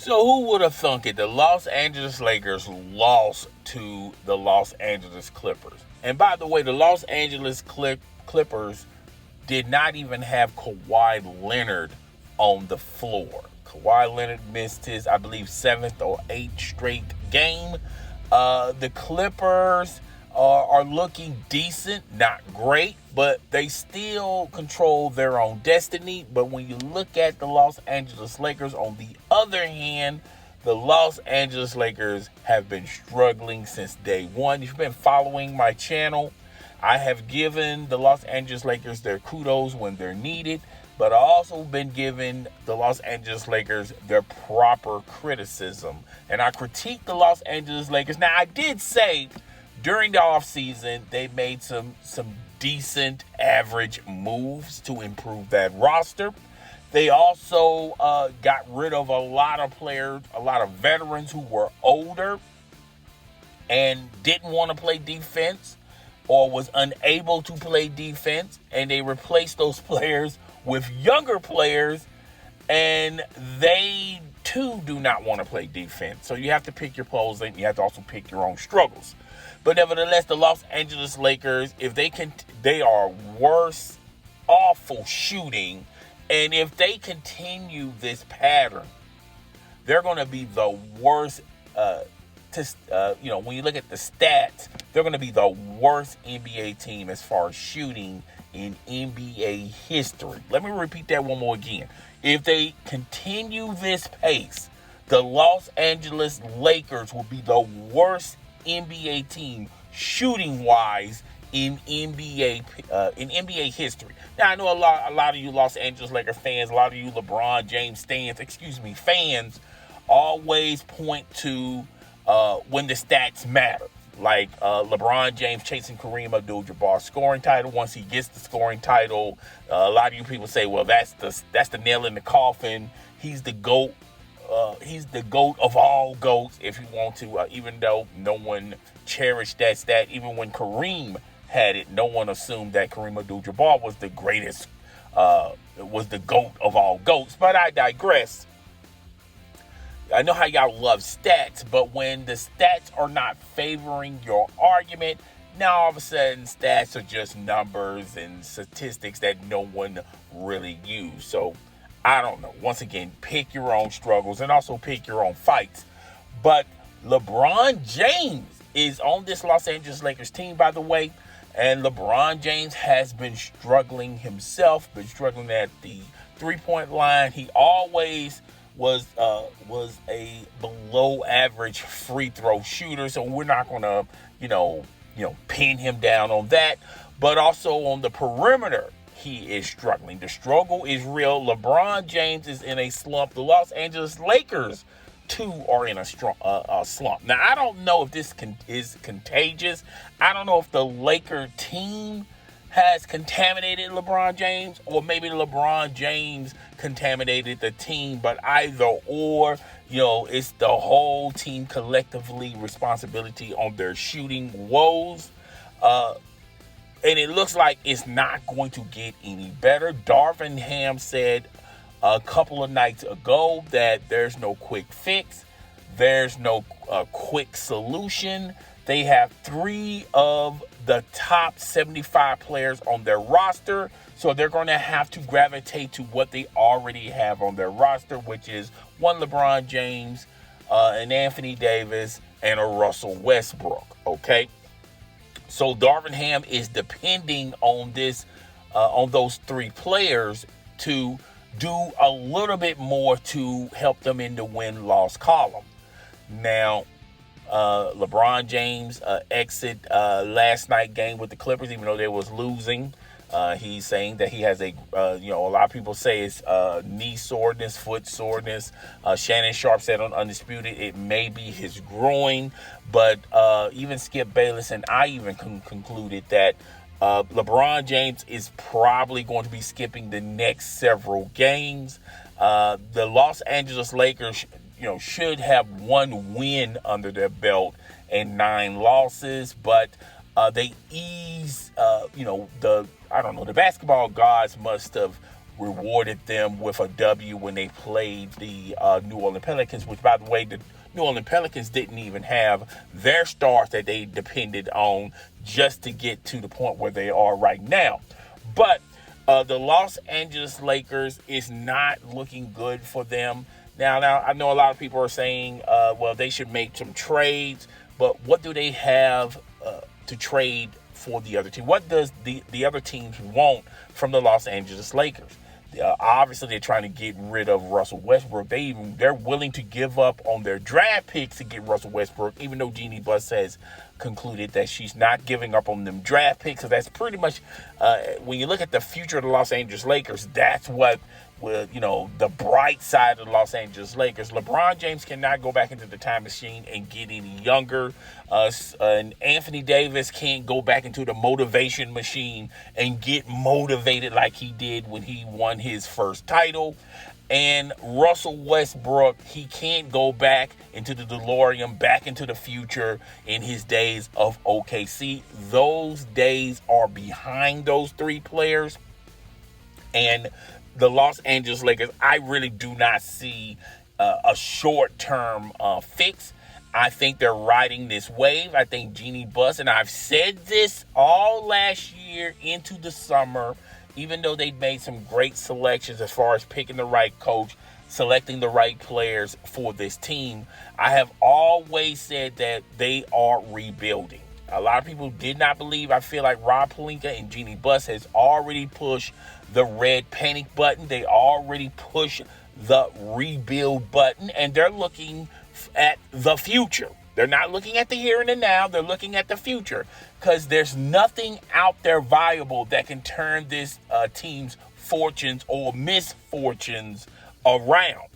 So who would have thunk it? The Los Angeles Lakers lost to the Los Angeles Clippers. And by the way, the Los Angeles Clippers did not even have Kawhi Leonard on the floor. Kawhi Leonard missed his, I believe, 7th or 8th straight game. The Clippers are looking decent, not great, but they still control their own destiny. But when you look at the Los Angeles Lakers, on the other hand, the Los Angeles Lakers have been struggling since day one. If you've been following my channel, I have given the Los Angeles Lakers their kudos when they're needed, but I've also been giving the Los Angeles Lakers their proper criticism. And I critiqued the Los Angeles Lakers. Now, I did say during the offseason, they made some decent average moves to improve that roster. They also got rid of a lot of players, a lot of veterans who were older and didn't want to play defense or was unable to play defense. And they replaced those players with younger players, and they too do not want to play defense. So you have to pick your poles, and you have to also pick your own struggles. But nevertheless, the Los Angeles Lakers, if they are worse, awful shooting. And if they continue this pattern, they're going to be the worst. When you look at the stats, they're going to be the worst NBA team as far as shooting in NBA history. Let me repeat that one more again. If they continue this pace, the Los Angeles Lakers will be the worst NBA team shooting-wise in NBA history. Now, I know a lot of you Los Angeles Lakers fans, a lot of you LeBron James fans always point to when the stats matter. Like LeBron James chasing Kareem Abdul-Jabbar's scoring title. Once he gets the scoring title, a lot of you people say, well, that's the nail in the coffin. He's the GOAT. He's the GOAT of all GOATs, if you want to, even though no one cherished that stat. Even when Kareem had it, no one assumed that Kareem Abdul-Jabbar was the greatest, was the GOAT of all GOATs. But I digress. I know how y'all love stats, but when the stats are not favoring your argument, now all of a sudden stats are just numbers and statistics that no one really uses. So I don't know. Once again, pick your own struggles and also pick your own fights. But LeBron James is on this Los Angeles Lakers team, by the way. And LeBron James has been struggling himself, been struggling at the three-point line. He always was a below average free throw shooter. So we're not going to, pin him down on that. But also on the perimeter, he is struggling. The struggle is real. LeBron James is in a slump. The Los Angeles Lakers, too, are in a slump. Now, I don't know if this is contagious. I don't know if the Laker team has contaminated LeBron James, or maybe LeBron James contaminated the team. But either or, it's the whole team collectively responsibility on their shooting woes. And it looks like it's not going to get any better. Darvin Ham said a couple of nights ago that there's no quick fix. There's no quick solution. They have 3 of the top 75 players on their roster. So they're going to have to gravitate to what they already have on their roster, which is one LeBron James, an Anthony Davis, and a Russell Westbrook. Okay. So Darvin Ham is depending on those 3 players to do a little bit more to help them in the win-loss column. Now, LeBron James exit last night game with the Clippers, even though they was losing. He's saying that he has a lot of people say it's knee soreness, foot soreness. Shannon Sharp said on Undisputed it may be his groin, but even Skip Bayless and I even concluded that LeBron James is probably going to be skipping the next several games. The Los Angeles Lakers, should have 1 win under their belt and 9 losses, but they ease, the basketball gods must have rewarded them with a W when they played the New Orleans Pelicans, which, by the way, the New Orleans Pelicans didn't even have their stars that they depended on just to get to the point where they are right now. But the Los Angeles Lakers is not looking good for them. Now, I know a lot of people are saying, well, they should make some trades, but what do they have to trade for the other team? What does the other teams want from the Los Angeles Lakers? Obviously, they're trying to get rid of Russell Westbrook. They're willing to give up on their draft picks to get Russell Westbrook, even though Jeannie Buss has concluded that she's not giving up on them draft picks. So that's pretty much, when you look at the future of the Los Angeles Lakers, that's what the bright side of the Los Angeles Lakers. LeBron James cannot go back into the time machine and get any younger. And Anthony Davis can't go back into the motivation machine and get motivated like he did when he won his first title. And Russell Westbrook, he can't go back into the DeLorean, back into the future in his days of OKC. Those days are behind those three players. And the Los Angeles Lakers, I really do not see a short-term fix. I think they're riding this wave. I think Jeannie Buss, and I've said this all last year into the summer, even though they made some great selections as far as picking the right coach, selecting the right players for this team, I have always said that they are rebuilding. A lot of people did not believe. I feel like Rob Pelinka and Jeannie Buss has already pushed the red panic button. They already pushed the rebuild button, and they're looking at the future. They're not looking at the here and the now. They're looking at the future, because there's nothing out there viable that can turn this team's fortunes or misfortunes around.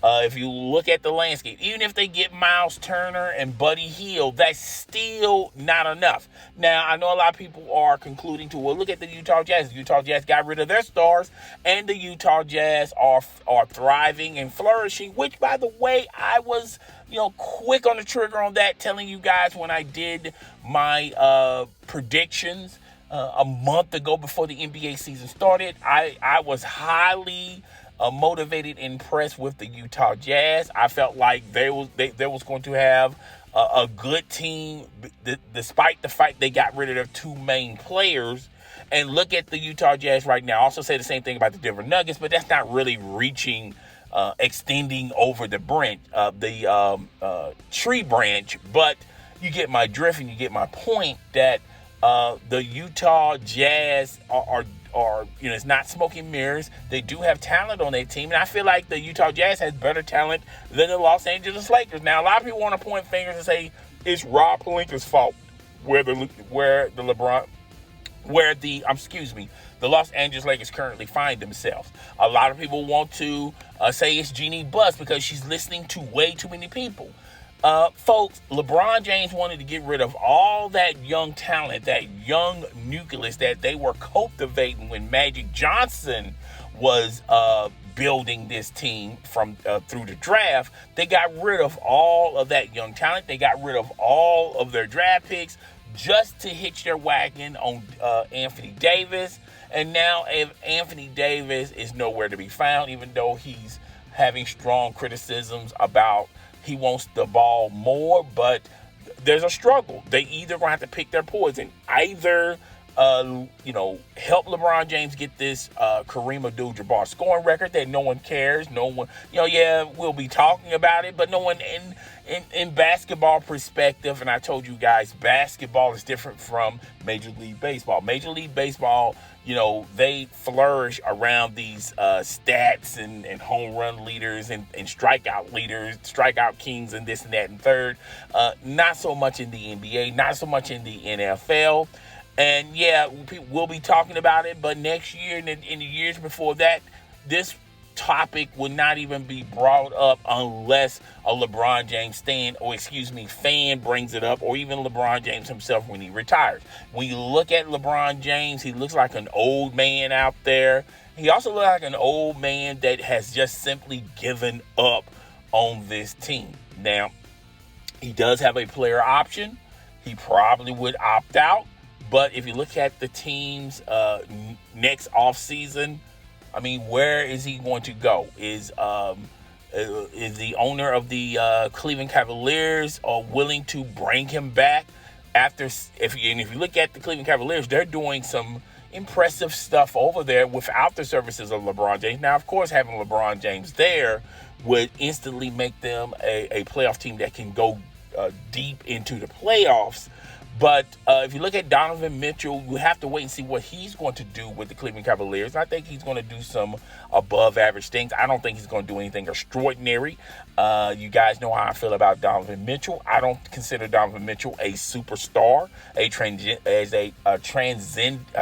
If you look at the landscape, even if they get Miles Turner and Buddy Hield, that's still not enough. Now, I know a lot of people are concluding to, well, look at the Utah Jazz. The Utah Jazz got rid of their stars, and the Utah Jazz are thriving and flourishing, which, by the way, I was, quick on the trigger on that, telling you guys when I did my predictions a month ago before the NBA season started. I was highly motivated and impressed with the Utah Jazz. I felt like they was going to have a good team, despite the fact they got rid of their two main players. And look at the Utah Jazz right now. I also say the same thing about the Denver Nuggets, but that's not really reaching, extending over the tree branch. But you get my drift and you get my point that the Utah Jazz are it's not smoke and mirrors. They do have talent on their team, and I feel like the Utah Jazz has better talent than the Los Angeles Lakers. Now, a lot of people want to point fingers and say it's Rob Pelinka's fault the Los Angeles Lakers currently find themselves. A lot of people want to say it's Jeannie Buss because she's listening to way too many people. Folks, LeBron James wanted to get rid of all that young talent, that young nucleus that they were cultivating when Magic Johnson was building this team from through the draft. They got rid of all of that young talent. They got rid of all of their draft picks just to hitch their wagon on Anthony Davis. And now Anthony Davis is nowhere to be found, even though he's having strong criticisms about he wants the ball more, but there's a struggle. They either going to have to pick their poison. Either, help LeBron James get this Kareem Abdul-Jabbar scoring record that no one cares. No one, we'll be talking about it, but no one in basketball perspective, and I told you guys, basketball is different from Major League Baseball. Major League Baseball, they flourish around these stats and home run leaders and strikeout leaders, strikeout kings and this and that and third. Not so much in the NBA, not so much in the NFL. And yeah, we'll be talking about it, but next year and in the years before that, this topic would not even be brought up unless a LeBron James fan brings it up, or even LeBron James himself when he retires. When you look at LeBron James, he looks like an old man out there. He also looks like an old man that has just simply given up on this team. Now, he does have a player option. He probably would opt out. But if you look at the team's next offseason, I mean, where is he going to go? Is the owner of the Cleveland Cavaliers willing to bring him back after? If you look at the Cleveland Cavaliers, they're doing some impressive stuff over there without the services of LeBron James. Now, of course, having LeBron James there would instantly make them a playoff team that can go deep into the playoffs. But if you look at Donovan Mitchell, you have to wait and see what he's going to do with the Cleveland Cavaliers. I think he's going to do some above average things. I don't think he's going to do anything extraordinary. You guys know how I feel about Donovan Mitchell. I don't consider Donovan Mitchell a superstar, a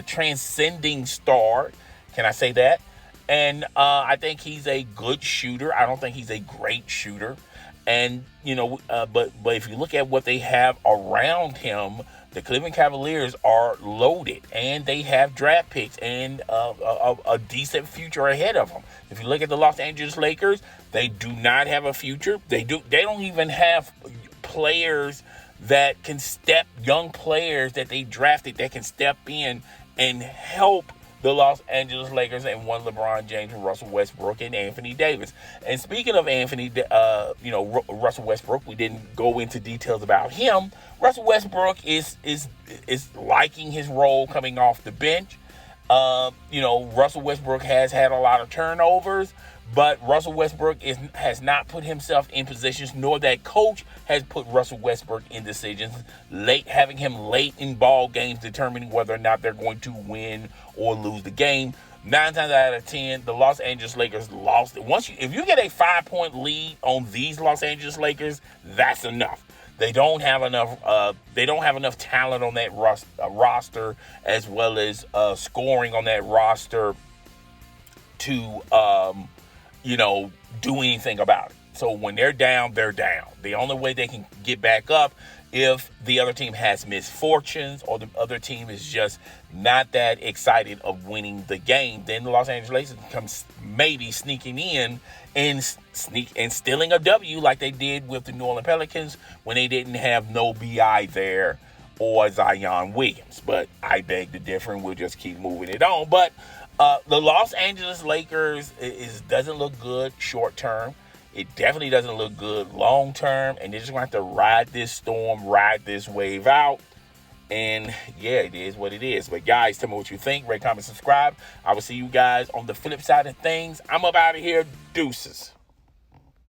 transcending star. Can I say that? And I think he's a good shooter. I don't think he's a great shooter. And, but if you look at what they have around him, the Cleveland Cavaliers are loaded, and they have draft picks and a decent future ahead of them. If you look at the Los Angeles Lakers, they do not have a future. They don't even have players that can young players that they drafted that can step in and help the Los Angeles Lakers, and one LeBron James, Russell Westbrook, and Anthony Davis. And speaking of Russell Westbrook, we didn't go into details about him. Russell Westbrook is liking his role coming off the bench. Russell Westbrook has had a lot of turnovers, but Russell Westbrook has not put himself in positions, nor that coach has put Russell Westbrook in decisions, having him late in ball games, determining whether or not they're going to win or lose the game. 9 times out of 10, the Los Angeles Lakers lost. If you get a 5-point lead on these Los Angeles Lakers, that's enough. They don't have enough. They don't have enough talent on that roster, as well as scoring on that roster to do anything about it. So when they're down, they're down. The only way they can get back up if the other team has misfortunes or the other team is just not that excited of winning the game, then the Los Angeles Lakers comes maybe sneaking in and stealing a W like they did with the New Orleans Pelicans when they didn't have no BI there or Zion Williams. But I beg to differ, and we'll just keep moving it on. But the Los Angeles Lakers doesn't look good short term. It definitely doesn't look good long term, and they're just going to have to ride this storm, ride this wave out. And yeah, it is what it is. But guys, tell me what you think. Rate, comment, subscribe. I will see you guys on the flip side of things. I'm up out of here. Deuces.